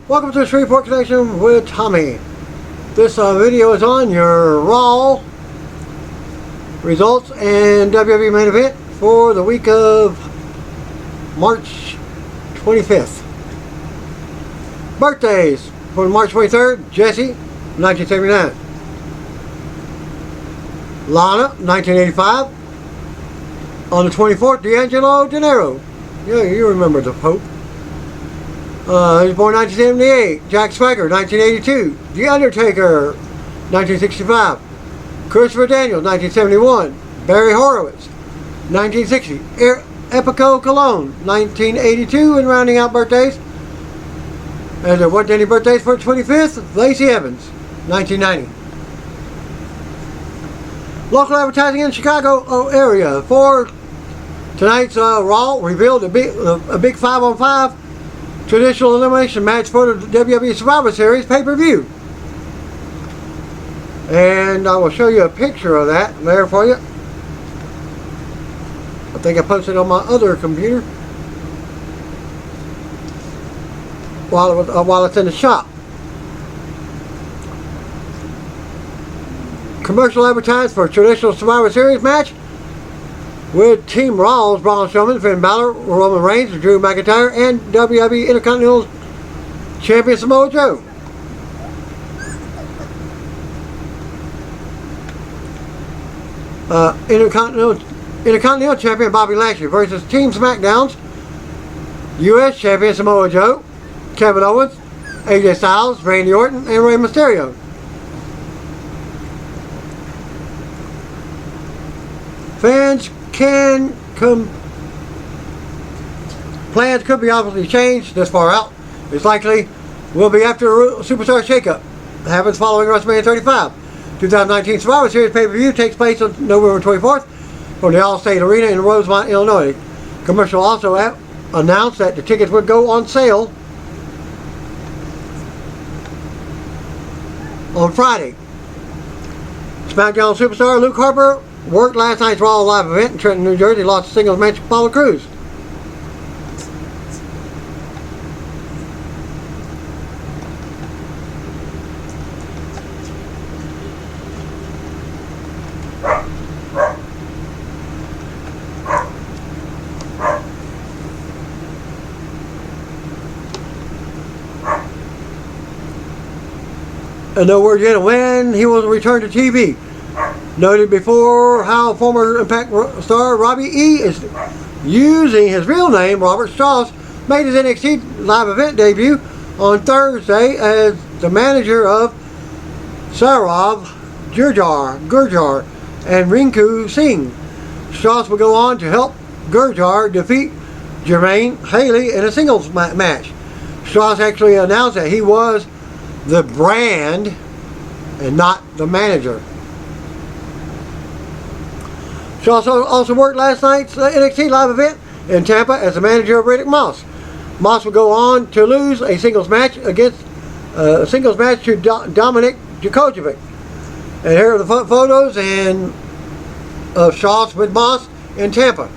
Welcome to Shreveport Connection with Tommy. This video is on your Raw results and WWE main event for the week of March 25th. Birthdays for March 23rd, Jesse, 1979. Lana, 1985. On the 24th, D'Angelo Dinero. Yeah, you remember the Pope. He was born 1978. Jack Swagger, 1982. The Undertaker, 1965. Christopher Daniels, 1971. Barry Horowitz, 1960. Epico Cologne, 1982. And rounding out birthdays, and there weren't any birthdays for the 25th, Lacey Evans, 1990. Local advertising in Chicago area for tonight's Raw revealed a big 5-on-5 traditional elimination match for the WWE Survivor Series pay-per-view. And I will show you a picture of that there for you. I think I posted it on my other computer while it's in the shop. Commercial advertised for a traditional Survivor Series match with Team Raw's Braun Strowman, Finn Balor, Roman Reigns, Drew McIntyre, and WWE Intercontinental Champion Samoa Joe. Intercontinental Champion Bobby Lashley versus Team SmackDown's U.S. Champion Samoa Joe, Kevin Owens, AJ Styles, Randy Orton, and Rey Mysterio. Fans plans could be obviously changed this far out. It's likely will be after a superstar shakeup happens following WrestleMania 35. 2019 Survivor Series pay-per-view takes place on November 24th from the Allstate Arena in Rosemont, Illinois. Commercial also announced that the tickets would go on sale on Friday. SmackDown superstar Luke Harper worked last night's Raw live event in Trenton, New Jersey. Lost a singles match with Apollo Crews. And no word yet when he will return to TV. Noted before how former Impact star Robbie E. is using his real name, Robert Strauss, made his NXT live event debut on Thursday as the manager of Saurav Gurjar and Rinku Singh. Strauss will go on to help Gurjar defeat Jermaine Haley in a singles match. Strauss actually announced that he was the brand and not the manager. She also worked last night's NXT live event in Tampa as the manager of Riddick Moss. Moss will go on to lose a singles match to Dominic Djokovic. And here are the photos of Strauss with Moss in Tampa.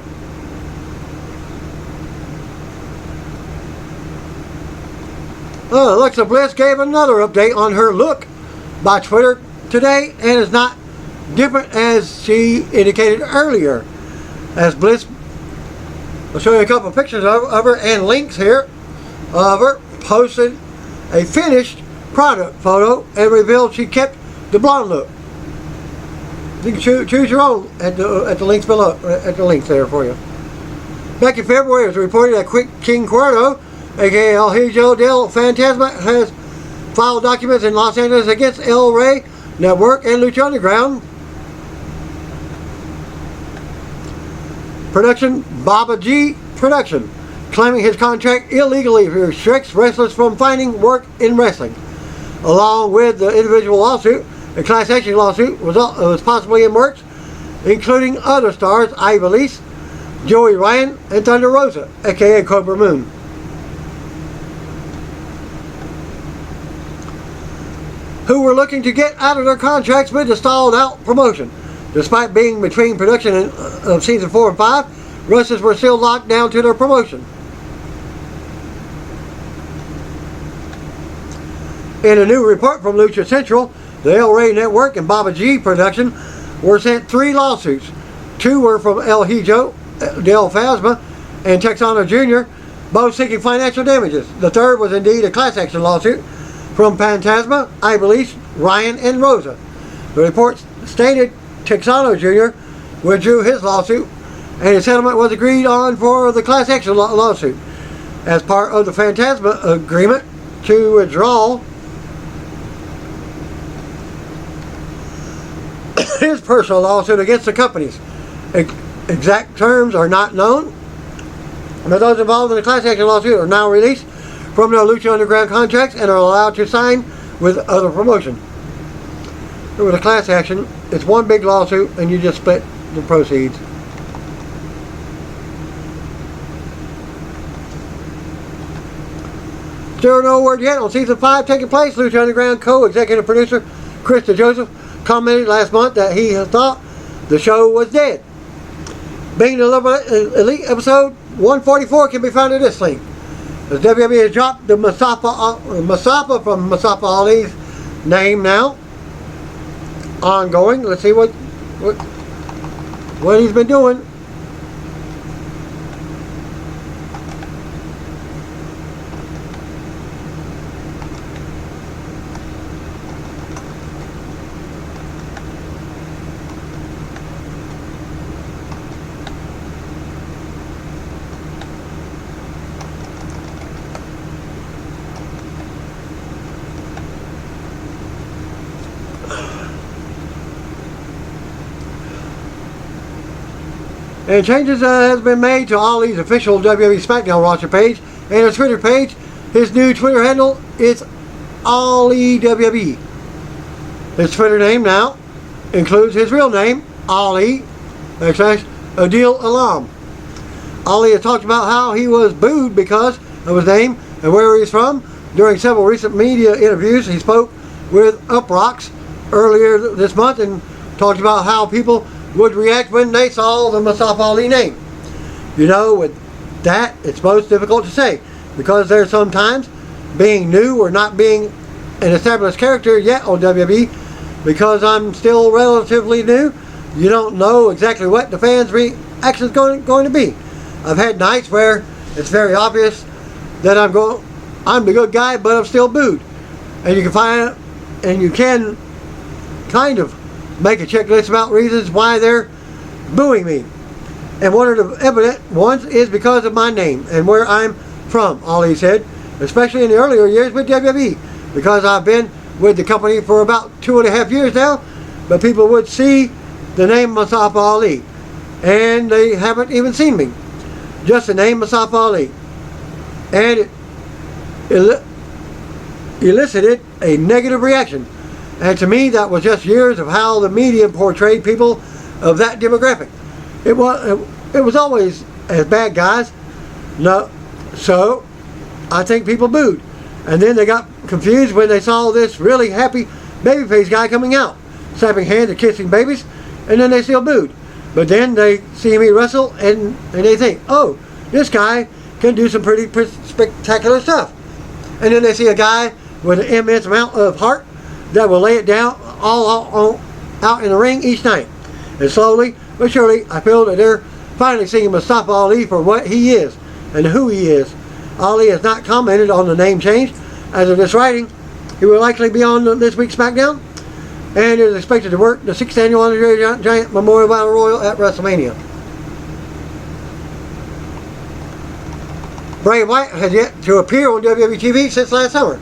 Alexa Bliss gave another update on her look by Twitter today and is not different as she indicated earlier. As Bliss, I'll show you a couple of pictures of her and links here of her, posted a finished product photo and revealed she kept the blonde look. You can choose your own at the links below, at the links there for you. Back in February, it was reported that King Cuerno, aka El Hijo del Fantasma, has filed documents in Los Angeles against El Rey Network and Lucha Underground. Production Baba G Production, claiming his contract illegally restricts wrestlers from finding work in wrestling. Along with the individual lawsuit, a class action lawsuit was possibly in works, including other stars Ivy Lease, Joey Ryan, and Thunder Rosa, aka Cobra Moon. Who were looking to get out of their contracts with the stalled out promotion. Despite being between production of season 4 and 5, wrestlers were still locked down to their promotion. In a new report from Lucha Central, the El Rey Network and Baba G production were sent 3 lawsuits. 2 were from El Hijo del Fantasma and Texano Jr., both seeking financial damages. The third was indeed a class action lawsuit from Fantasma, Ibelis, Ryan, and Rosa. The report stated Texano Jr. withdrew his lawsuit and a settlement was agreed on for the class action lawsuit. As part of the Fantasma agreement to withdraw his personal lawsuit against the companies. Exact terms are not known, but those involved in the class action lawsuit are now released from their Lucha Underground contracts and are allowed to sign with other promotion. With a class action, it's one big lawsuit and you just split the proceeds. Still no word yet on season 5 taking place. Lucha Underground co-executive producer Chris DeJoseph commented last month that he thought the show was dead. Being the Elite episode 144 can be found in this link. The WWE has dropped the Mustafa from Mustafa Ali's name now. Ongoing. Let's see what he's been doing. And changes has been made to Ali's official WWE SmackDown roster page and his Twitter page. His new Twitter handle is Ali WWE. His Twitter name now includes his real name, Ali Adil Alam. Ali has talked about how he was booed because of his name and where he's from. During several recent media interviews, he spoke with Uproxx earlier this month and talked about how people would react when they saw the Mustafa Ali name. You know, with that, it's most difficult to say because there's sometimes being new or not being an established character yet on WWE, because I'm still relatively new. You don't know exactly what the fans' reaction is going to be. I've had nights where it's very obvious that I'm the good guy, but I'm still booed, and you can kind of make a checklist about reasons why they're booing me. And one of the evident ones is because of my name and where I'm from, Ali said, especially in the earlier years with WWE, because I've been with the company for about 2.5 years now, but people would see the name Mustafa Ali, and they haven't even seen me. Just the name Mustafa Ali. And it elicited a negative reaction. And to me, that was just years of how the media portrayed people of that demographic. It was always as bad guys. No, so I think people booed. And then they got confused when they saw this really happy babyface guy coming out, slapping hands and kissing babies, and then they still booed. But then they see me wrestle and they think, oh, this guy can do some pretty spectacular stuff. And then they see a guy with an immense amount of heart that will lay it down all out in the ring each night. And slowly but surely, I feel that they're finally seeing Mustafa Ali for what he is and who he is. Ali has not commented on the name change. As of this writing, he will likely be on this week's SmackDown and is expected to work the 6th annual Andre Giant Memorial Battle Royal at WrestleMania. Bray Wyatt has yet to appear on WWE TV since last summer,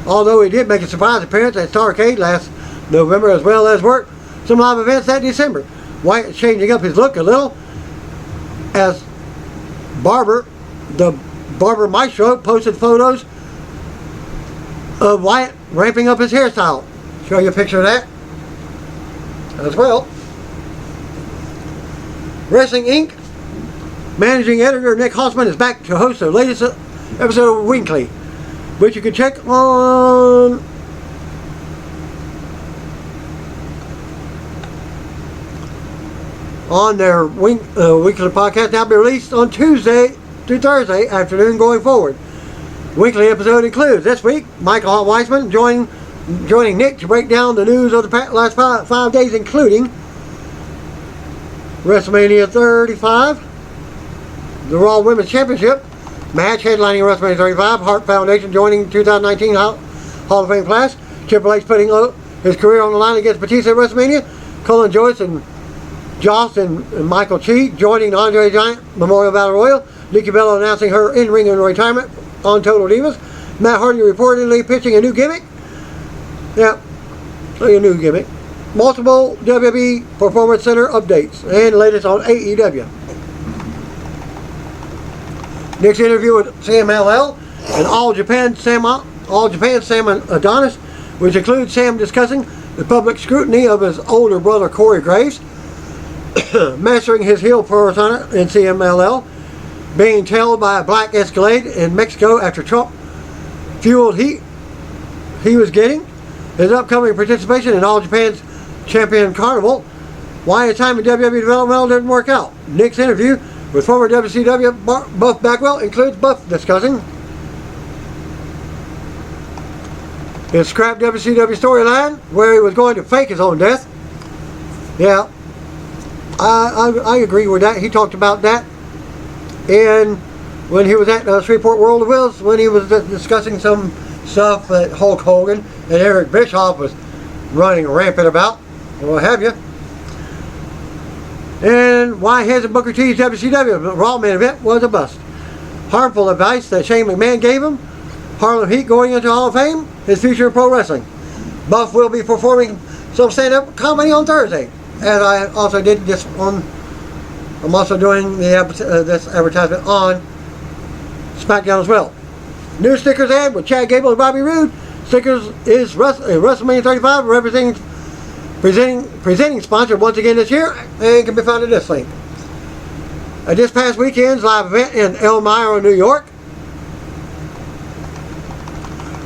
although he did make a surprise appearance at Starrcade last November, as well as work some live events that December. Wyatt is changing up his look a little as the Barber Maestro posted photos of Wyatt ramping up his hairstyle. Show you a picture of that as well. Wrestling Inc. Managing editor Nick Hausman is back to host the latest episode of Winkley, which you can check on their weekly podcast. Now be released on Tuesday through Thursday afternoon going forward. Weekly episode includes this week Michael Weissman joining Nick to break down the news of the last five days, including WrestleMania 35, the Raw Women's Championship match headlining WrestleMania 35, Hart Foundation joining 2019 Hall of Fame class, Triple H putting his career on the line against Batista at WrestleMania, Colin Joyce and Joss and Michael Chi joining the Andre Giant Memorial Battle Royal, Nikki Bella announcing her in-ring and retirement on Total Divas, Matt Hardy reportedly pitching a new gimmick. Yeah, a new gimmick. Multiple WWE Performance Center updates and latest on AEW. Nick's interview with CMLL and All Japan Sam Adonis, which includes Sam discussing the public scrutiny of his older brother Corey Graves, mastering his heel persona in CMLL, being tailed by a black Escalade in Mexico after Trump fueled heat he was getting, his upcoming participation in All Japan's Champion Carnival, why a time in WWE developmental didn't work out. Nick's interview with former WCW Buff Bagwell includes Buff discussing his scrap WCW storyline where he was going to fake his own death. Yeah, I agree with that. He talked about that. And when he was at Shreveport World of Wills, when he was discussing some stuff that Hulk Hogan and Eric Bischoff was running rampant about, and what have you. And why his and Booker T's WCW Raw main event was a bust. Harmful advice that Shane McMahon gave him. Harlem Heat going into Hall of Fame. His future in pro wrestling. Buff will be performing some stand-up comedy on Thursday, as I also did this on. I'm also doing the this advertisement on SmackDown as well. New stickers ad with Chad Gable and Bobby Roode. Stickers is WrestleMania 35 presenting sponsor once again this year, and can be found at this link. At this past weekend's live event in Elmira, New York,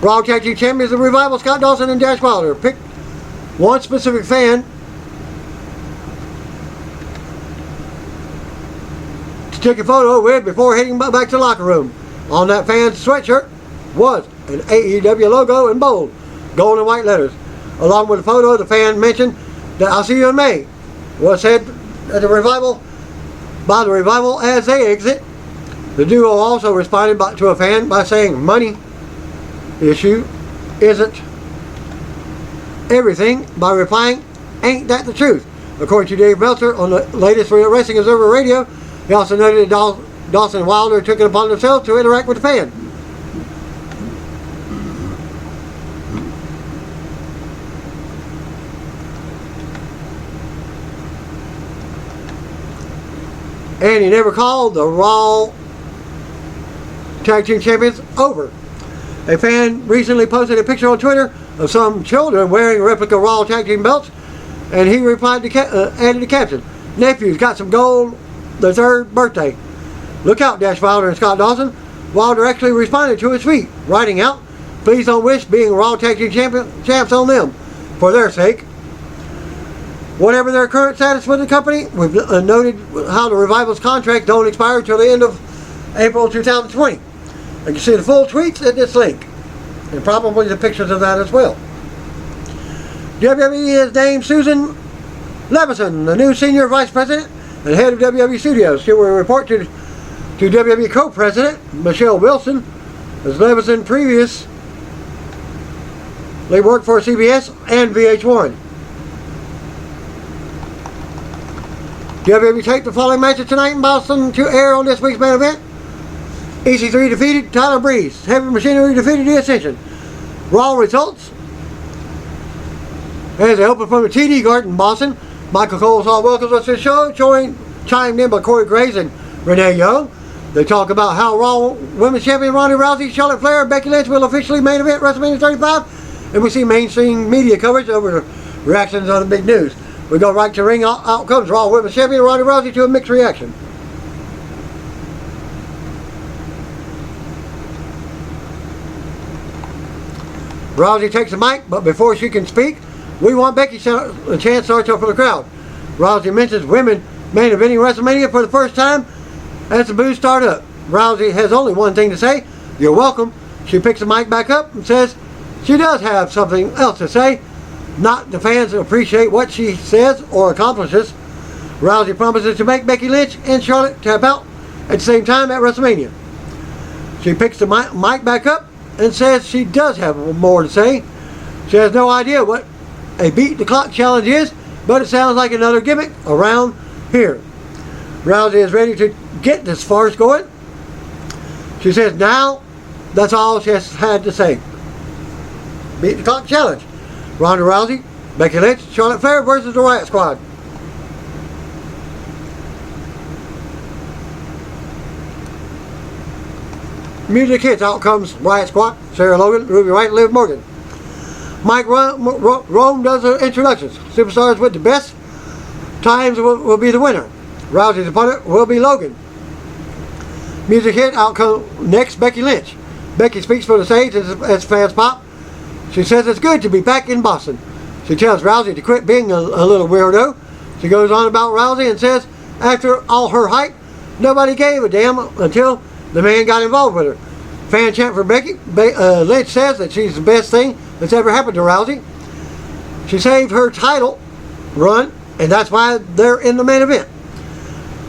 Raw Tag Team Champions of Revival Scott Dawson and Dash Wilder picked one specific fan to take a photo with before heading back to the locker room. On that fan's sweatshirt was an AEW logo in bold, gold and white letters. Along with the photo, the fan mentioned that "I'll see you in May" was said at the Revival by the Revival as they exit. The duo also responded to a fan by saying money issue isn't everything by replying, "Ain't that the truth?" According to Dave Meltzer on the latest Wrestling Observer Radio, he also noted that Dawson and Wilder took it upon themselves to interact with the fan. And he never called the Raw Tag Team Champions over. A fan recently posted a picture on Twitter of some children wearing replica Raw Tag Team belts, and he replied to added the caption, "Nephew's got some gold, their third birthday. Look out, Dash Wilder and Scott Dawson." Wilder actually responded to his tweet, writing out, "Please don't wish being Raw Tag Team champs on them, for their sake." Whatever their current status with the company, we've noted how the Revival's contract don't expire until the end of April 2020. You can see the full tweets at this link, and probably the pictures of that as well. WWE has named Susan Levison the new Senior Vice President and Head of WWE Studios. She will report to WWE Co-President Michelle Wilson, as Levison previously worked for CBS and VH1. WWE taped the following matches tonight in Boston to air on this week's main event. EC3 defeated Tyler Breeze. Heavy Machinery defeated The Ascension. Raw results as they opened from the TD Garden in Boston. Michael Cole saw welcomes us to the show, chimed in by Corey Graves and Renee Young. They talk about how Raw Women's Champion Ronda Rousey, Charlotte Flair, and Becky Lynch will officially main event WrestleMania 35, and we see mainstream media coverage over the reactions on the big news. We go right to ring. Out comes Raw Women's Champion Ronda Rousey to a mixed reaction. Rousey takes the mic, but before she can speak, we want Becky a chance to start up for the crowd. Rousey mentions women main eventing WrestleMania for the first time as the booze start up. Rousey has only one thing to say: "You're welcome." She picks the mic back up and says she does have something else to say. Not the fans appreciate what she says or accomplishes. Rousey promises to make Becky Lynch and Charlotte tap out at the same time at WrestleMania. She picks the mic back up and says she does have more to say. She has no idea what a beat the clock challenge is, but it sounds like another gimmick around here. Rousey is ready to get this farce going. She says now that's all she has had to say. Beat the clock challenge. Ronda Rousey, Becky Lynch, Charlotte Flair versus the Riot Squad. Music hits. Out comes Riot Squad. Sarah Logan, Ruby Riott, Liv Morgan. Mike Rome does the introductions. Superstars with the best times will be the winner. Rousey's opponent will be Logan. Music hit. Out comes next Becky Lynch. Becky speaks for the stage as fans pop. She says it's good to be back in Boston. She tells Rousey to quit being a little weirdo. She goes on about Rousey and says after all her hype, nobody gave a damn until the man got involved with her. Fan chant for Becky. Lynch says that she's the best thing that's ever happened to Rousey. She saved her title run, and that's why they're in the main event.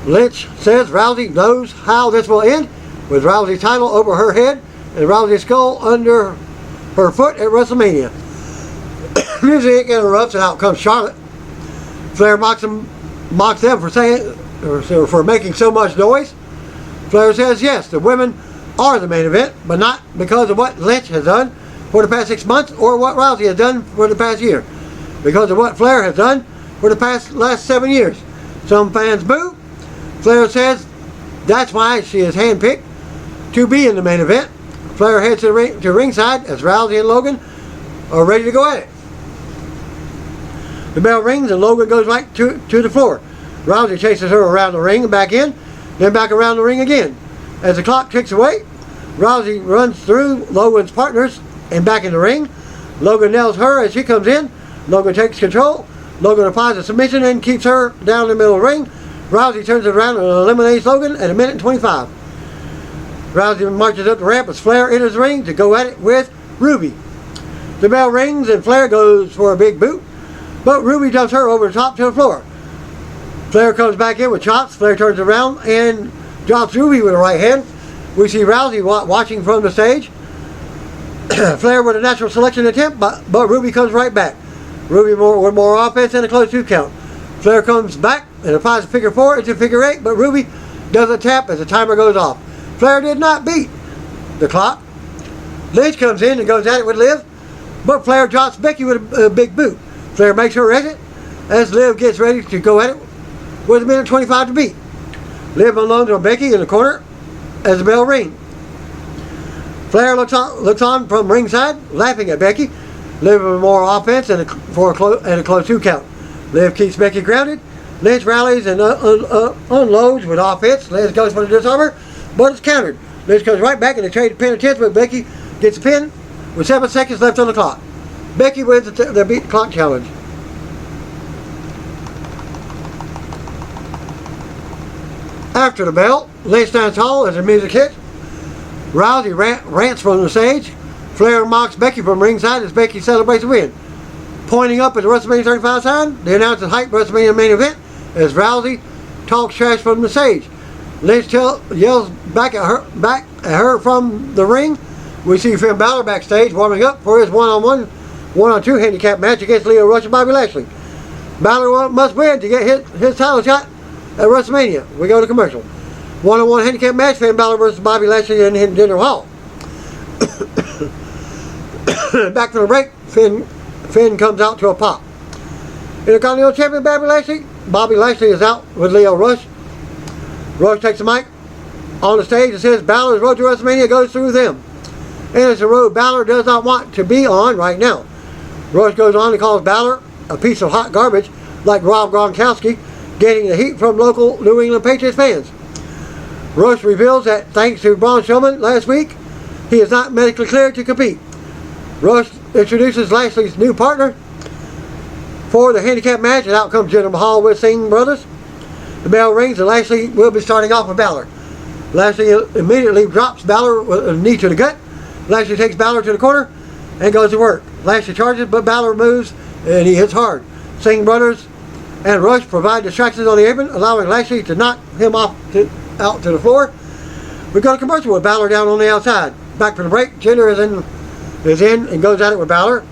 Lynch says Rousey knows how this will end, with Rousey's title over her head and Rousey's skull under her foot at WrestleMania. Music interrupts and out comes Charlotte. Flair mocks them for making so much noise. Flair says yes, the women are the main event, but not because of what Lynch has done for the past 6 months or what Rousey has done for the past year. Because of what Flair has done for the last 7 years. Some fans boo. Flair says that's why she is handpicked to be in the main event. Flair heads to ringside as Rousey and Logan are ready to go at it. The bell rings and Logan goes right to the floor. Rousey chases her around the ring and back in, then back around the ring again. As the clock ticks away, Rousey runs through Logan's partners and back in the ring. Logan nails her as she comes in. Logan takes control. Logan applies a submission and keeps her down in the middle of the ring. Rousey turns it around and eliminates Logan at 1:25. Rousey marches up the ramp as Flair enters the ring to go at it with Ruby. The bell rings and Flair goes for a big boot, but Ruby dumps her over the top to the floor. Flair comes back in with chops. Flair turns around and drops Ruby with a right hand. We see Rousey watching from the stage. Flair with a natural selection attempt, but Ruby comes right back. Ruby with more offense and a close 2 count. Flair comes back and applies a figure 4 into figure 8, but Ruby doesn't tap as the timer goes off. Flair did not beat the clock. Lynch comes in and goes at it with Liv, but Flair drops Becky with a big boot. Flair makes her exit as Liv gets ready to go at it with 1:25 to beat. Liv unloads on Becky in the corner as the bell rings. Flair looks on from ringside, laughing at Becky. Liv with more offense and a close 2 count. Liv keeps Becky grounded. Lynch rallies and unloads with offense. Liv goes for the disarmer, but it's countered. Lynch comes right back and they trade pin attempts, but Becky gets a pin with 7 seconds left on the clock. Becky wins the beat the clock challenge. After the bell, Lynch stands tall as the music hits. Rousey rants from the stage. Flair mocks Becky from ringside as Becky celebrates the win. Pointing up at the WrestleMania 35 sign, the announcers hype WrestleMania main event as Rousey talks trash from the stage. Lynch yells back at her from the ring. We see Finn Balor backstage warming up for his one-on-two handicap match against Lio Rush and Bobby Lashley. Balor must win to get his title shot at WrestleMania. We go to commercial. One-on-one handicap match, Finn Balor versus Bobby Lashley in Jinder Hall. Back from the break, Finn comes out to a pop. Intercontinental Champion Bobby Lashley is out with Lio Rush. Rush takes the mic on the stage and says Balor's road to WrestleMania goes through them. And it's a road Balor does not want to be on right now. Rush goes on and calls Balor a piece of hot garbage like Rob Gronkowski, getting the heat from local New England Patriots fans. Rush reveals that thanks to Braun Strowman last week, he is not medically cleared to compete. Rush introduces Lashley's new partner for the handicap match, and out comes Jinder Mahal with Singh brothers. The bell rings and Lashley will be starting off with Balor. Lashley immediately drops Balor with a knee to the gut. Lashley takes Balor to the corner and goes to work. Lashley charges, but Balor moves and he hits hard. Singh brothers and Rush provide distractions on the apron, allowing Lashley to knock him out to the floor. We go to commercial with Balor down on the outside. Back from the break, Jinder is in and goes at it with Balor.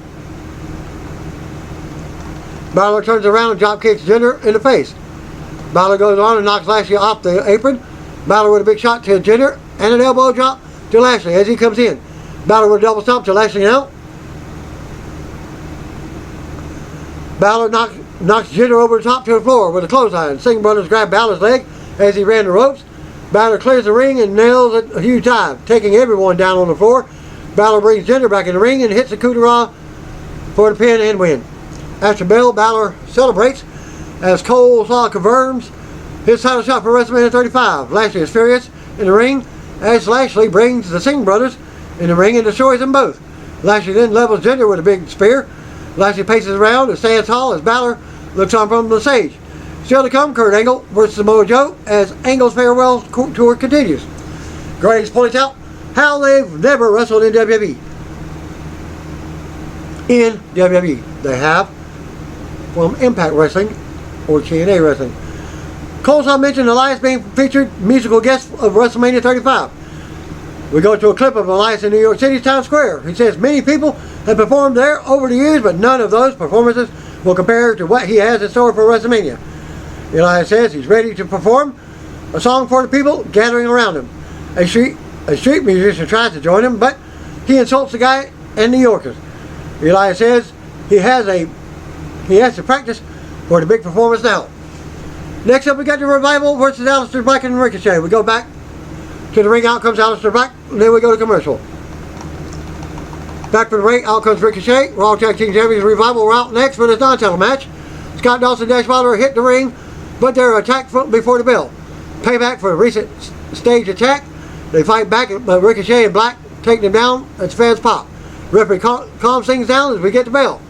Balor turns around and drop kicks Jinder in the face. Balor goes on and knocks Lashley off the apron. Balor with a big shot to Jinder and an elbow drop to Lashley as he comes in. Balor with a double stomp to Lashley now. Balor knocks Jinder over the top to the floor with a clothesline. Singh brothers grab Balor's leg as he ran the ropes. Balor clears the ring and nails a huge dive, taking everyone down on the floor. Balor brings Jinder back in the ring and hits the coup de grace for the pin and win. After bell, Balor celebrates as Cole Saw confirms his title shot for WrestleMania 35. Lashley is furious in the ring as Lashley brings the Singh brothers in the ring and destroys them both. Lashley then levels Jinder with a big spear. Lashley paces around and stands tall as Balor looks on from the stage. Still to come, Kurt Angle versus Samoa Joe as Angle's farewell tour continues. Graves points out how they've never wrestled in WWE. In WWE, they have from Impact Wrestling or TNA Wrestling. Cole's mentioned Elias being featured musical guest of WrestleMania 35. We go to a clip of Elias in New York City's Times Square. He says many people have performed there over the years, but none of those performances will compare to what he has in store for WrestleMania. Elias says he's ready to perform a song for the people gathering around him. A street musician tries to join him, but he insults the guy and New Yorkers. Elias says he has to practice for the big performance now. Next up, we got the Revival versus Aleister Black and Ricochet. We go back to the ring. Out comes Aleister Black, and then we go to commercial. Back from the ring, out comes Ricochet. Raw Tag Team Champions Revival are out next for this non-title match. Scott Dawson and Dash Wilder hit the ring, but they're attacked before the bell. Payback for a recent stage attack. They fight back, but Ricochet and Black take them down as fans pop. Referee calms things down as we get the bell.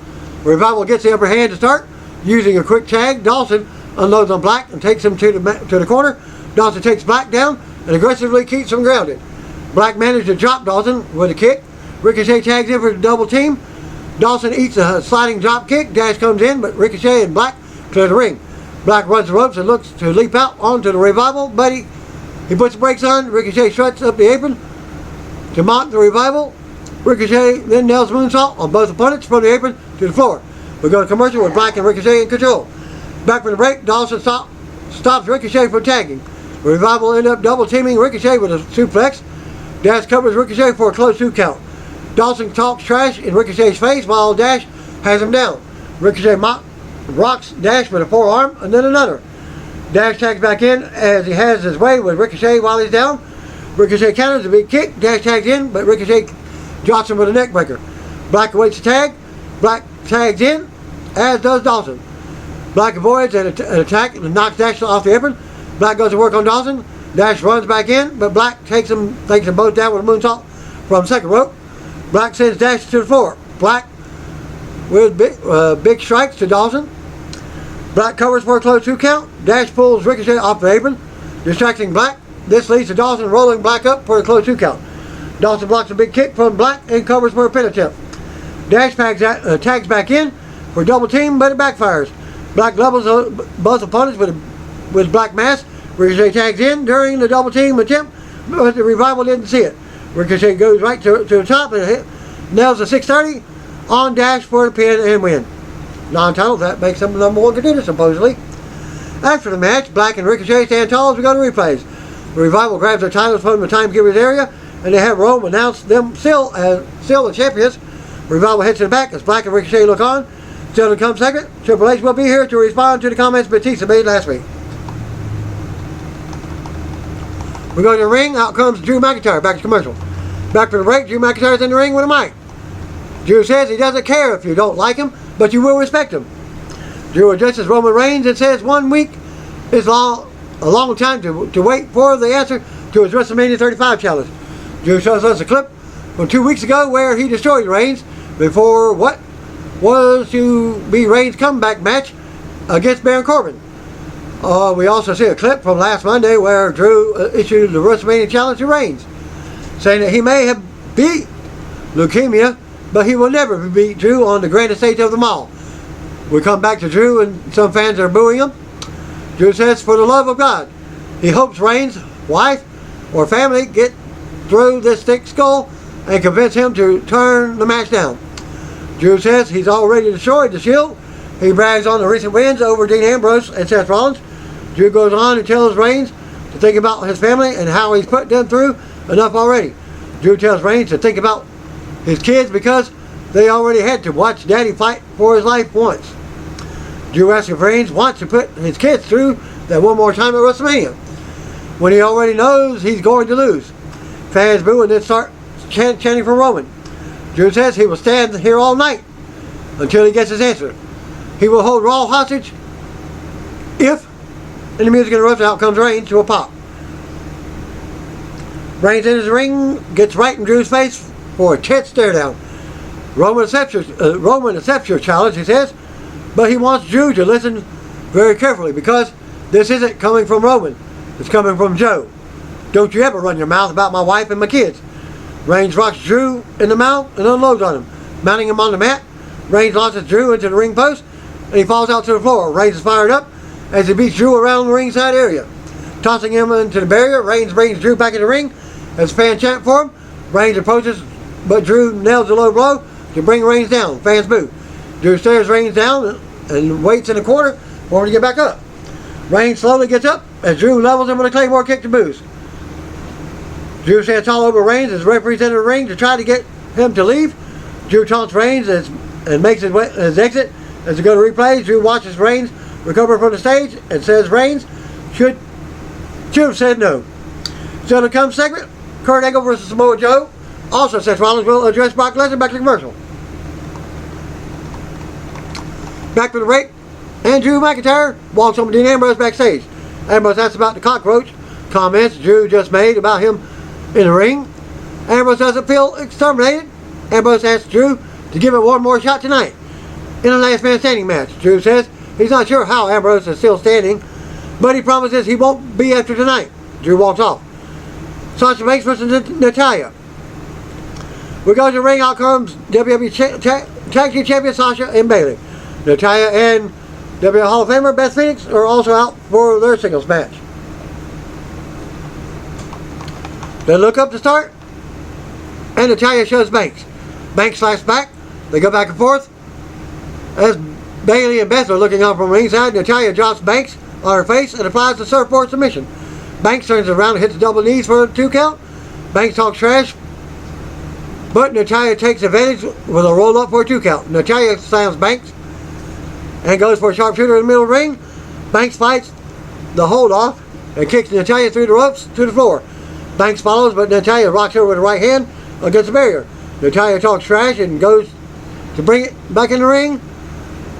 Revival gets the upper hand to start. Using a quick tag, Dawson unloads on Black and takes him to the corner. Dawson takes Black down and aggressively keeps him grounded. Black managed to drop Dawson with a kick. Ricochet tags in for the double team. Dawson eats a sliding drop kick. Dash comes in, but Ricochet and Black clear the ring. Black runs the ropes and looks to leap out onto the Revival, but he puts the brakes on. Ricochet struts up the apron to mock the Revival. Ricochet then nails moonsault on both opponents from the apron to the floor. We go to commercial with Black and Ricochet in control. Back from the break, Dawson stops Ricochet from tagging. The Revival end up double teaming Ricochet with a suplex. Dash covers Ricochet for a close 2 count. Dawson talks trash in Ricochet's face while Dash has him down. Ricochet rocks Dash with a forearm and then another. Dash tags back in as he has his way with Ricochet while he's down. Ricochet counters a big kick. Dash tags in, but Ricochet drops him with a neck breaker. Black awaits the tag. Black tags in, as does Dawson. Black avoids an attack and knocks Dash off the apron. Black goes to work on Dawson. Dash runs back in, but Black takes them both down with a moonsault from second rope. Black sends Dash to the floor. Black with big strikes to Dawson. Black covers for a close 2 count. Dash pulls Ricochet off the apron, distracting Black. This leads to Dawson rolling Black up for a close 2 count. Dawson blocks a big kick from Black and covers for a pin attempt. Dash tags back in for double team, but it backfires. Black levels both opponents with Black mask. Ricochet tags in during the double team attempt, but the Revival didn't see it. Ricochet goes right to the top and nails a 630 on Dash for the pin and win. Non-title, that makes them the number 1 contender supposedly. After the match, Black and Ricochet stand tall as we go to replays. The Revival grabs their titles from the timekeeper's area, and they have Rome announce them still the champions. Revival heads to the back as Black and Ricochet look on. Still to come second, Triple H will be here to respond to the comments Batista made last week. We go to the ring. Out comes Drew McIntyre. Back to commercial. Back from the break, Drew McIntyre's in the ring with a mic. Drew says he doesn't care if you don't like him, but you will respect him. Drew addresses Roman Reigns and says 1 week is a long time to wait for the answer to his WrestleMania 35 challenge. Drew shows us a clip from 2 weeks ago where he destroyed Reigns before what was to be Reigns' comeback match against Baron Corbin. We also see a clip from last Monday where Drew issued the WrestleMania challenge to Reigns, saying that he may have beat leukemia, but he will never beat Drew on the grandest stage of them all. We come back to Drew, and some fans are booing him. Drew says, for the love of God, he hopes Reigns' wife or family get through this thick skull and convince him to turn the match down. Drew says he's already destroyed the Shield. He brags on the recent wins over Dean Ambrose and Seth Rollins. Drew goes on and tells Reigns to think about his family and how he's put them through enough already. Drew tells Reigns to think about his kids because they already had to watch Daddy fight for his life once. Drew asks if Reigns wants to put his kids through that one more time at WrestleMania, when he already knows he's going to lose. Fans boo and then start chanting for Roman. Drew says he will stand here all night until he gets his answer. He will hold Raw hostage if, in the music interrupts, out comes Reigns to a pop. Reigns enters the ring, gets right in Drew's face for a tense stare down. Roman accepts your challenge, he says, but he wants Drew to listen very carefully because this isn't coming from Roman. It's coming from Joe. Don't you ever run your mouth about my wife and my kids. Reigns rocks Drew in the mouth and unloads on him. Mounting him on the mat, Reigns launches Drew into the ring post and he falls out to the floor. Reigns is fired up as he beats Drew around the ringside area. Tossing him into the barrier, Reigns brings Drew back in the ring as fans chant for him. Reigns approaches, but Drew nails a low blow to bring Reigns down. Fans boo. Drew stares Reigns down and waits in the corner for him to get back up. Reigns slowly gets up as Drew levels him with a Claymore kick to boos. Drew stands all over Reigns as referees enter the ring to try to get him to leave. Drew taunts Reigns and makes his exit. As we go to replays, Drew watches Reigns recover from the stage and says Reigns should have said no. So to come segment, Kurt Angle versus Samoa Joe. Also, Seth Rollins will address Brock Lesnar. Back to commercial. Back from the break, and Drew McIntyre walks on Dean Ambrose backstage. Ambrose asks about the cockroach comments Drew just made about him in the ring. Ambrose doesn't feel exterminated. Ambrose asks Drew to give it one more shot tonight in a last man standing match. Drew says he's not sure how Ambrose is still standing, but he promises he won't be after tonight. Drew walks off. Sasha Banks versus Natalya. We go to the ring. Out comes WWE Tag Team Champion Sasha and Bayley. Natalya and WWE Hall of Famer Beth Phoenix are also out for their singles match. They look up to start, and Natalya shows Banks. Banks slashes back. They go back and forth. As Bayley and Beth are looking on from ringside, Natalya drops Banks on her face and applies the surfboard submission. Banks turns around and hits the double knees for a 2 count. Banks talks trash, but Natalya takes advantage with a roll up for a 2 count. Natalya slams Banks and goes for a sharpshooter in the middle of the ring. Banks fights the hold off and kicks Natalya through the ropes to the floor. Banks follows, but Natalya rocks her with her right hand against the barrier. Natalya talks trash and goes to bring it back in the ring,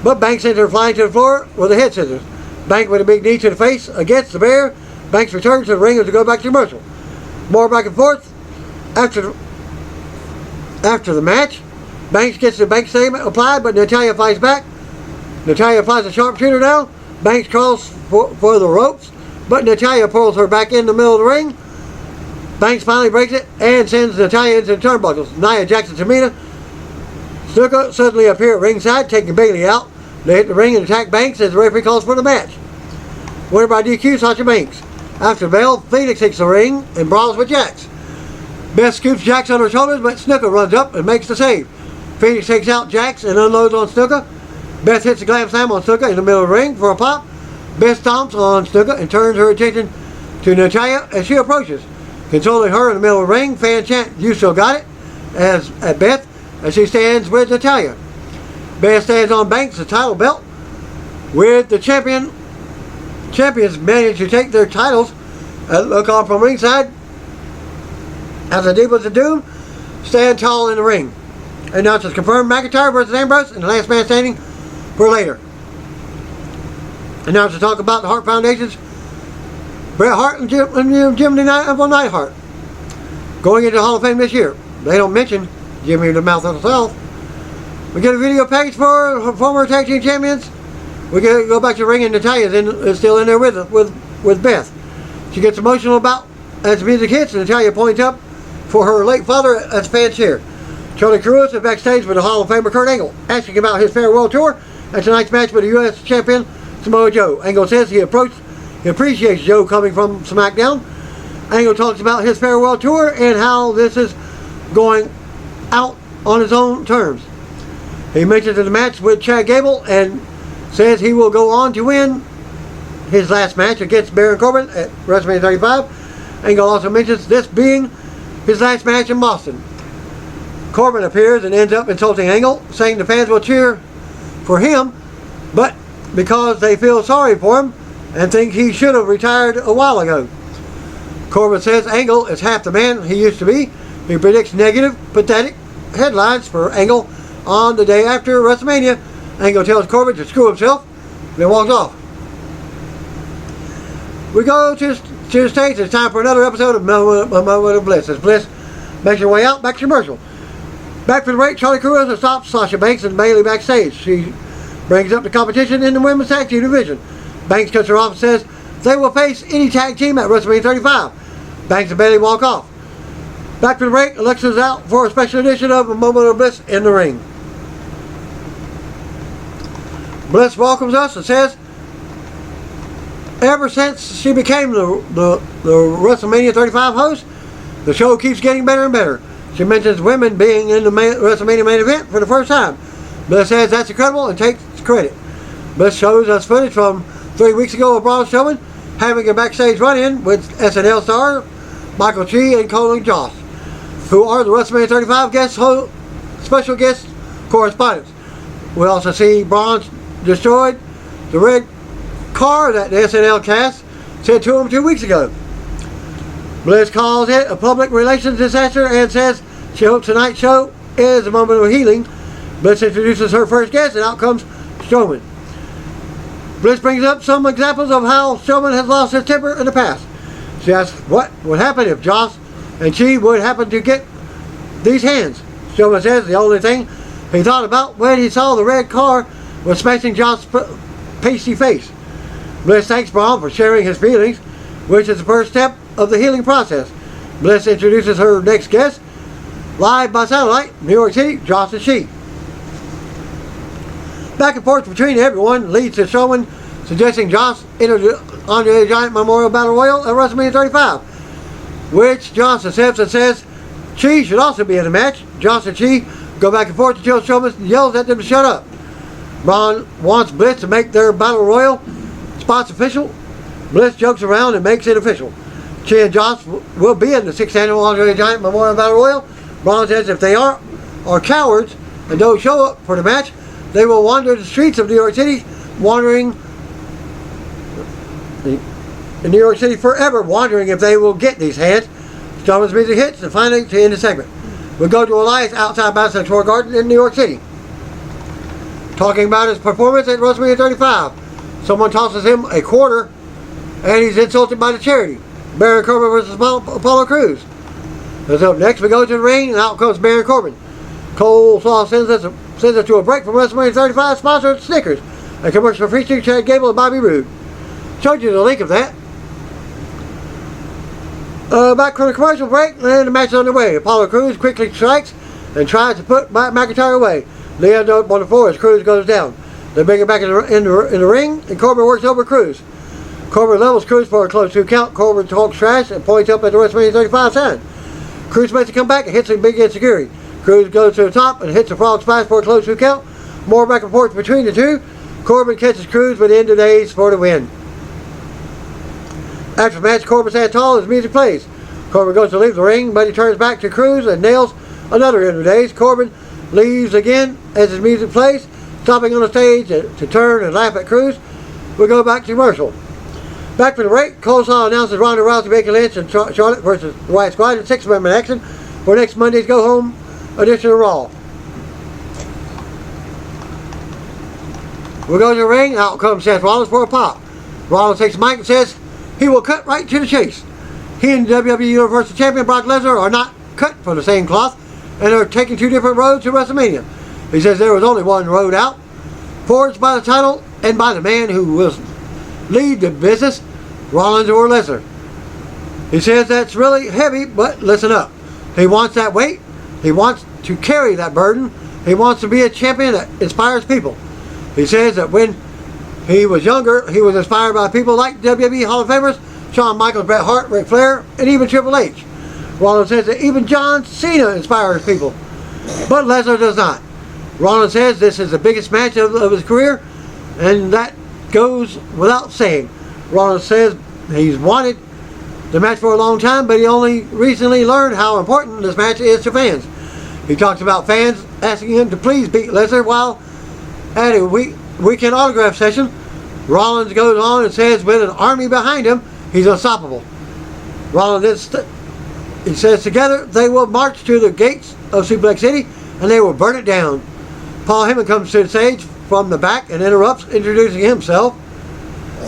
but Banks sends her flying to the floor with a head scissors. Banks with a big knee to the face against the barrier. Banks returns to the ring as we go back to commercial. More back and forth. After the match, Banks gets the Banks statement applied, but Natalya fights back. Natalya applies a sharpshooter now. Banks crawls for the ropes, but Natalya pulls her back in the middle of the ring. Banks finally breaks it and sends Natalya into the turnbuckles. Nia Jax and Tamina Snuka suddenly appear at ringside, taking Bayley out. They hit the ring and attack Banks as the referee calls for the match. Winner by DQ, Sasha Banks. After the bell, Phoenix hits the ring and brawls with Jax. Beth scoops Jax on her shoulders, but Snuka runs up and makes the save. Phoenix takes out Jax and unloads on Snuka. Beth hits a glam slam on Snuka in the middle of the ring for a pop. Beth stomps on Snuka and turns her attention to Natalya as she approaches. Controlling her in the middle of the ring, fans chant, "You still got it," at Beth as she stands with Natalya. Beth stands on Banks' the title belt, with the champions manage to take their titles and look on from ringside as the Divas of Doom stand tall in the ring. Announcers confirmed McIntyre versus Ambrose in the last man standing for later. Announcers talk about the Hart Foundation's Bret Hart and Jim Neidhart going into the Hall of Fame this year. They don't mention Jimmy the Mouth of the South. We get a video package for former tag team champions. We go back to the ring and Natalya is still in there with Beth. She gets emotional about as the music hits and Natalya points up for her late father as fans cheer. Charlie Cruz is backstage with the Hall of Famer Kurt Angle, asking about his farewell tour and tonight's match with the U.S. champion Samoa Joe. Angle says he appreciates Joe coming from SmackDown. Angle talks about his farewell tour and how this is going out on his own terms. He mentions the match with Chad Gable and says he will go on to win his last match against Baron Corbin at WrestleMania 35. Angle also mentions this being his last match in Boston. Corbin appears and ends up insulting Angle, saying the fans will cheer for him, but because they feel sorry for him and think he should have retired a while ago. Corbin says Angle is half the man he used to be. He predicts negative, pathetic headlines for Angle on the day after WrestleMania. Angle tells Corbin to screw himself, then walks off. We go to the States. It's time for another episode of Moment of Bliss. As Bliss makes her way out, back to commercial. Back for the break, Charlie Caruso stops Sasha Banks and Bayley backstage. She brings up the competition in the women's tag team division. Banks cuts her off and says they will face any tag team at WrestleMania 35. Banks and Bayley walk off. Back for the break, Alexa's out for a special edition of A Moment of Bliss in the ring. Bliss welcomes us and says ever since she became the WrestleMania 35 host, the show keeps getting better and better. She mentions women being in the WrestleMania main event for the first time. Bliss says that's incredible and takes credit. Bliss shows us footage from 3 weeks ago of Braun Strowman having a backstage run-in with SNL star Michael Chi and Colin Jost, who are the WrestleMania 35 special guest correspondents. We also see Braun destroyed the red car that the SNL cast sent to him 2 weeks ago. Bliss calls it a public relations disaster and says she hopes tonight's show is a moment of healing. Bliss introduces her first guest and out comes Strowman. Bliss brings up some examples of how Strowman has lost his temper in the past. She asks what would happen if Joss and she would happen to get these hands. Strowman says the only thing he thought about when he saw the red car was smashing Joss' pasty face. Bliss thanks Braun for sharing his feelings, which is the first step of the healing process. Bliss introduces her next guest, live by satellite, New York City, Joss and she. Back and forth between everyone leads to Strowman suggesting Joss enter the Andre the Giant Memorial Battle Royal at WrestleMania 35, which Joss accepts and says Chi should also be in the match. Joss and Chi go back and forth until Strowman yells at them to shut up. Braun wants Bliss to make their Battle Royal spots official. Bliss jokes around and makes it official. Chi and Joss will be in the 6th annual Andre the Giant Memorial Battle Royal. Braun says if they are cowards and don't show up for the match, they will wander the streets of New York City, wandering in New York City forever, wondering if they will get these hands. Strowman's music hits, and finally, to end the segment, we go to Elias outside Madison Square Garden in New York City, talking about his performance at WrestleMania 35. Someone tosses him a quarter, and he's insulted by the charity. Baron Corbin versus Apollo Crews. That's up next. We go to the ring, and out comes Baron Corbin. Cole Slaw sends us to a break from WrestleMania 35, sponsored Snickers, a commercial featuring Chad Gable and Bobby Roode. Showed you the link of that. Back from the commercial break, and the match is underway. Apollo Crews quickly strikes and tries to put McIntyre away. They end up on the floor as Crews goes down. They bring him back in the ring, and Corbin works over Crews. Corbin levels Crews for a close 2 count. Corbin talks trash and points up at the WrestleMania 35 sign. Crews makes a comeback and hits a big insecurity. Crews goes to the top and hits a frog splash for a close 2 count. More back and forth between the two. Corbin catches Crews with the end of days for the win. After the match, Corbin stands tall as music plays. Corbin goes to leave the ring, but he turns back to Crews and nails another end of days. Corbin leaves again as his music plays, stopping on the stage to turn and laugh at Crews. We go back to commercial. Back for the break, Cole Saw announces Ronda Rousey, Becky Lynch, and Charlotte versus the Riot Squad in 6-member action for next Monday's Go Home edition of Raw. We go to the ring, out comes Seth Rollins for a pop. Rollins takes the mic and says he will cut right to the chase. He and WWE Universal Champion Brock Lesnar are not cut from the same cloth and are taking 2 different roads to WrestleMania. He says there was only one road out, forged by the title and by the man who will lead the business, Rollins or Lesnar. He says that's really heavy, but listen up. He wants that weight. He wants to carry that burden. He wants to be a champion that inspires people. He says that when he was younger, he was inspired by people like WWE Hall of Famers, Shawn Michaels, Bret Hart, Ric Flair, and even Triple H. Rollins says that even John Cena inspires people, but Lesnar does not. Rollins says this is the biggest match of his career, and that goes without saying. Rollins says he's wanted the match for a long time, but he only recently learned how important this match is to fans. He talks about fans asking him to please beat Lesnar while at a weekend autograph session. Rollins goes on and says with an army behind him, he's unstoppable. Rollins he says together they will march to the gates of Suplex City and they will burn it down. Paul Heyman comes to the stage from the back and interrupts, introducing himself.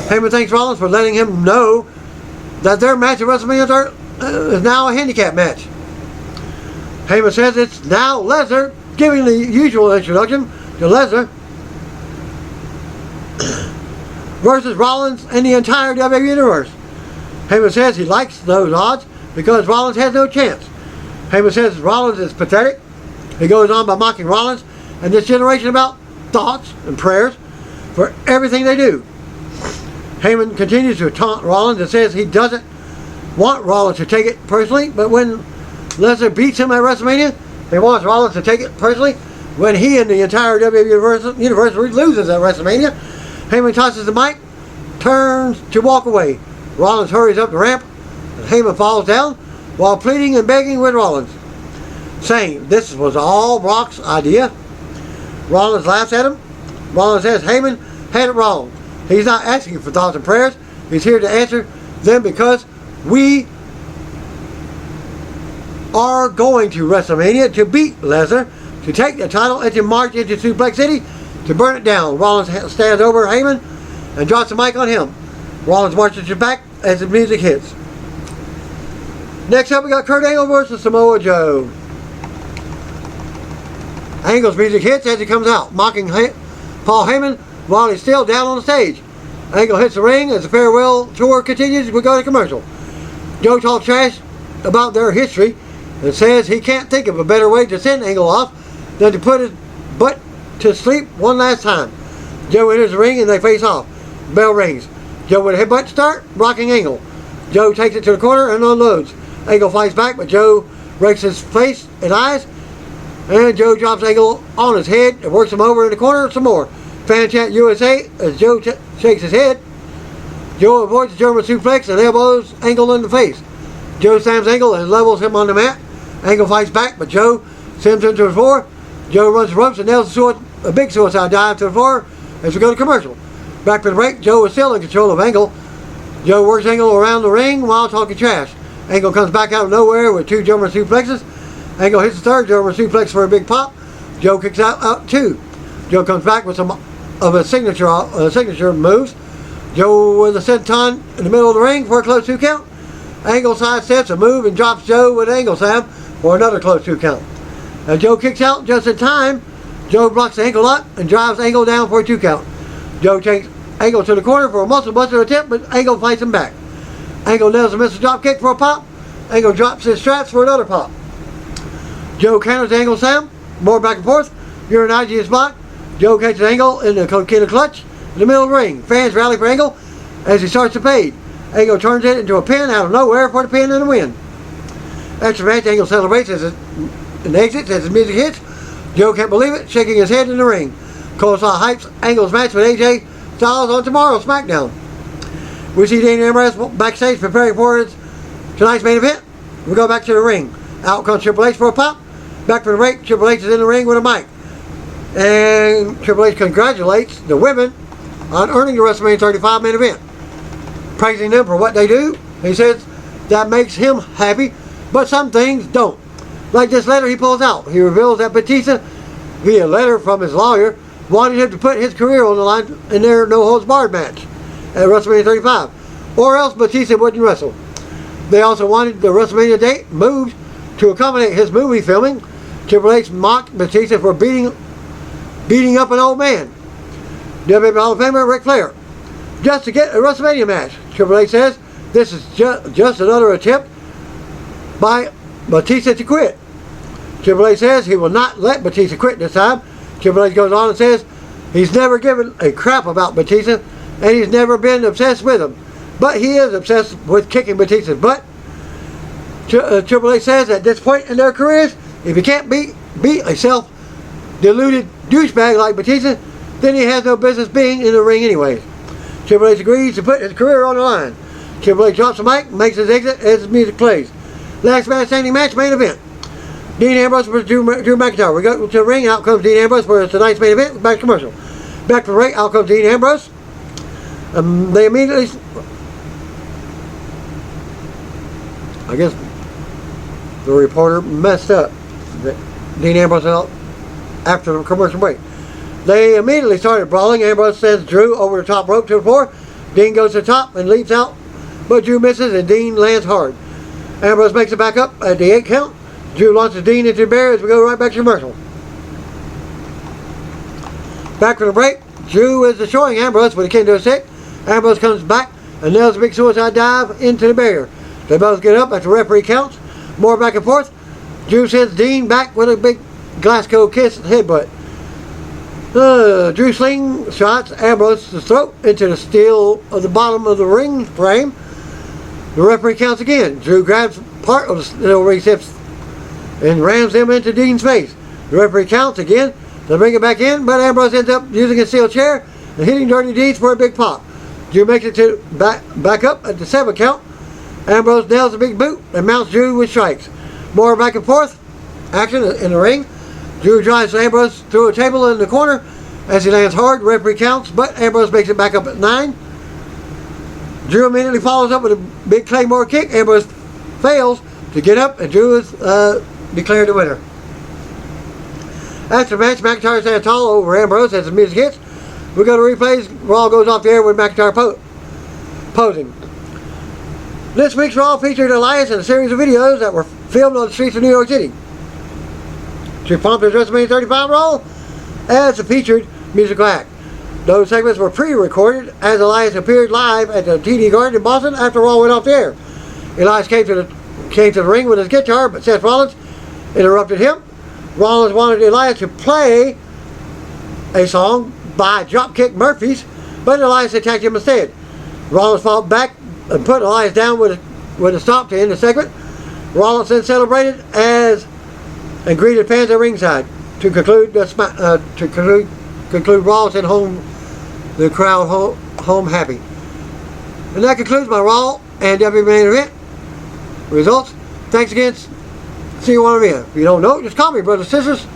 Heyman thanks Rollins for letting him know that their match at WrestleMania is now a handicap match. Heyman says it's now Lesnar, giving the usual introduction to Lesnar versus Rollins and the entire WWE Universe. Heyman says he likes those odds because Rollins has no chance. Heyman says Rollins is pathetic. He goes on by mocking Rollins and this generation about thoughts and prayers for everything they do. Heyman continues to taunt Rollins and says he doesn't want Rollins to take it personally, but when Lesnar beats him at WrestleMania, he wants Rollins to take it personally when he and the entire WWE Universe loses at WrestleMania. Heyman tosses the mic, turns to walk away. Rollins hurries up the ramp, and Heyman falls down while pleading and begging with Rollins, saying this was all Brock's idea. Rollins laughs at him. Rollins says Heyman had it wrong. He's not asking for thoughts and prayers. He's here to answer them because we are going to WrestleMania to beat Lesnar, to take the title, and to march into Suplex City to burn it down. Rollins stands over Heyman and drops the mic on him. Rollins marches back as the music hits. Next up, we got Kurt Angle versus Samoa Joe. Angle's music hits as he comes out, mocking Paul Heyman while he's still down on the stage. Angle hits the ring as the farewell tour continues. We go to commercial. Joe talks trash about their history and says he can't think of a better way to send Angle off than to put his butt to sleep one last time. Joe enters the ring and they face off. Bell rings. Joe with a headbutt start, rocking Angle. Joe takes it to the corner and unloads. Angle fights back, but Joe breaks his face and eyes, and Joe drops Angle on his head and works him over in the corner some more. Fan chant USA as Joe shakes his head. Joe avoids the German suplex and elbows Angle in the face. Joe slams Angle and levels him on the mat. Angle fights back, but Joe sends him to the floor. Joe runs the ropes and nails a big suicide dive to the floor as we go to commercial. Back to the break, Joe is still in control of Angle. Joe works Angle around the ring while talking trash. Angle comes back out of nowhere with two German suplexes. Angle hits the third German suplex for a big pop. Joe kicks out two. Joe comes back with some of his signature moves. Joe with a senton in the middle of the ring for a close 2 count. Angle sidesteps a move and drops Joe with an Angle slam for another close 2 count. As Joe kicks out just in time, Joe blocks the ankle lock and drives Angle down for a 2 count. Joe takes Angle to the corner for a muscle buster attempt, but Angle fights him back. Angle nails a missile drop kick for a pop. Angle drops his straps for another pop. Joe counters the Angle slam. More back and forth. Uranagi is blocked. Joe catches Angle in the coquina clutch in the middle of the ring. Fans rally for Angle as he starts to fade. Angle turns it into a pin out of nowhere for the pin and the win. After the match, Angle celebrates and exits as his music hits. Joe can't believe it, shaking his head in the ring. Coleslaw hypes Angle's match with AJ Styles on tomorrow's SmackDown. We see Dean Ambrose backstage preparing for tonight's main event. We go back to the ring. Out comes Triple H for a pop. Back for the break, Triple H is in the ring with a mic. And Triple H congratulates the women on earning the WrestleMania 35 main event. Praising them for what they do. He says that makes him happy, but some things don't. Like this letter he pulls out. He reveals that Batista, via letter from his lawyer, wanted him to put his career on the line in their no-holds-barred match at WrestleMania 35, or else Batista wouldn't wrestle. They also wanted the WrestleMania date moved to accommodate his movie filming. Triple H mocked Batista for beating up an old man. WWE Hall of Famer Ric Flair, just to get a WrestleMania match. Triple H says this is just another attempt by Batista to quit. Triple H says he will not let Batista quit this time. Triple H goes on and says he's never given a crap about Batista and he's never been obsessed with him. But he is obsessed with kicking Batista's butt. Triple H says at this point in their careers, if you can't beat a self-deluded douchebag like Batista, then he has no business being in the ring anyways. Triple H agrees to put his career on the line. Triple H drops the mic, makes his exit as his music plays. Last man standing match, main event. Dean Ambrose versus Drew McIntyre. We go to the ring, out comes Dean Ambrose for tonight's main event. Back to commercial. Back to the ring, out comes Dean Ambrose. They immediately... I guess the reporter messed up. Dean Ambrose out after the commercial break. They immediately started brawling. Ambrose sends Drew over the top rope to the floor. Dean goes to the top and leaps out, but Drew misses and Dean lands hard. Ambrose makes it back up at the 8 count. Drew launches Dean into the barrier as we go right back to commercial. Back from the break, Drew is destroying Ambrose with a kendo stick. Ambrose comes back and nails a big suicide dive into the barrier. They both get up after the referee counts. More back and forth. Drew sends Dean back with a big Glasgow kiss headbutt. Drew slingshots Ambrose's throat into the steel of the bottom of the ring frame. The referee counts again. Drew grabs part of the steel ring steps and rams them into Dean's face. The referee counts again. They bring it back in, but Ambrose ends up using a steel chair and hitting Dirty Deeds for a big pop. Drew makes it to back up at the 7 count. Ambrose nails a big boot and mounts Drew with strikes. More back and forth action in the ring. Drew drives Ambrose through a table in the corner as he lands hard. Referee counts, but Ambrose makes it back up at 9. Drew immediately follows up with a big Claymore kick. Ambrose fails to get up, and Drew is declared the winner. After the match, McIntyre stands tall over Ambrose as the music hits. We go to replays. Raw goes off the air with McIntyre posing. This week's Raw featured Elias in a series of videos that were filmed on the streets of New York City. To pump his WrestleMania 35 Raw as a featured musical act. Those segments were pre-recorded as Elias appeared live at the TD Garden in Boston after Raw went off the air. Elias came to the ring with his guitar, but Seth Rollins interrupted him. Rollins wanted Elias to play a song by Dropkick Murphys, but Elias attacked him instead. Rollins fought back and put Elias down with a stop to end the segment. Rollins then celebrated and greeted fans at ringside to conclude Raw, sent home the crowd home happy. And that concludes my Raw and WWE main event results. Thanks again. See you one of you. If you don't know, just call me, brothers and sisters.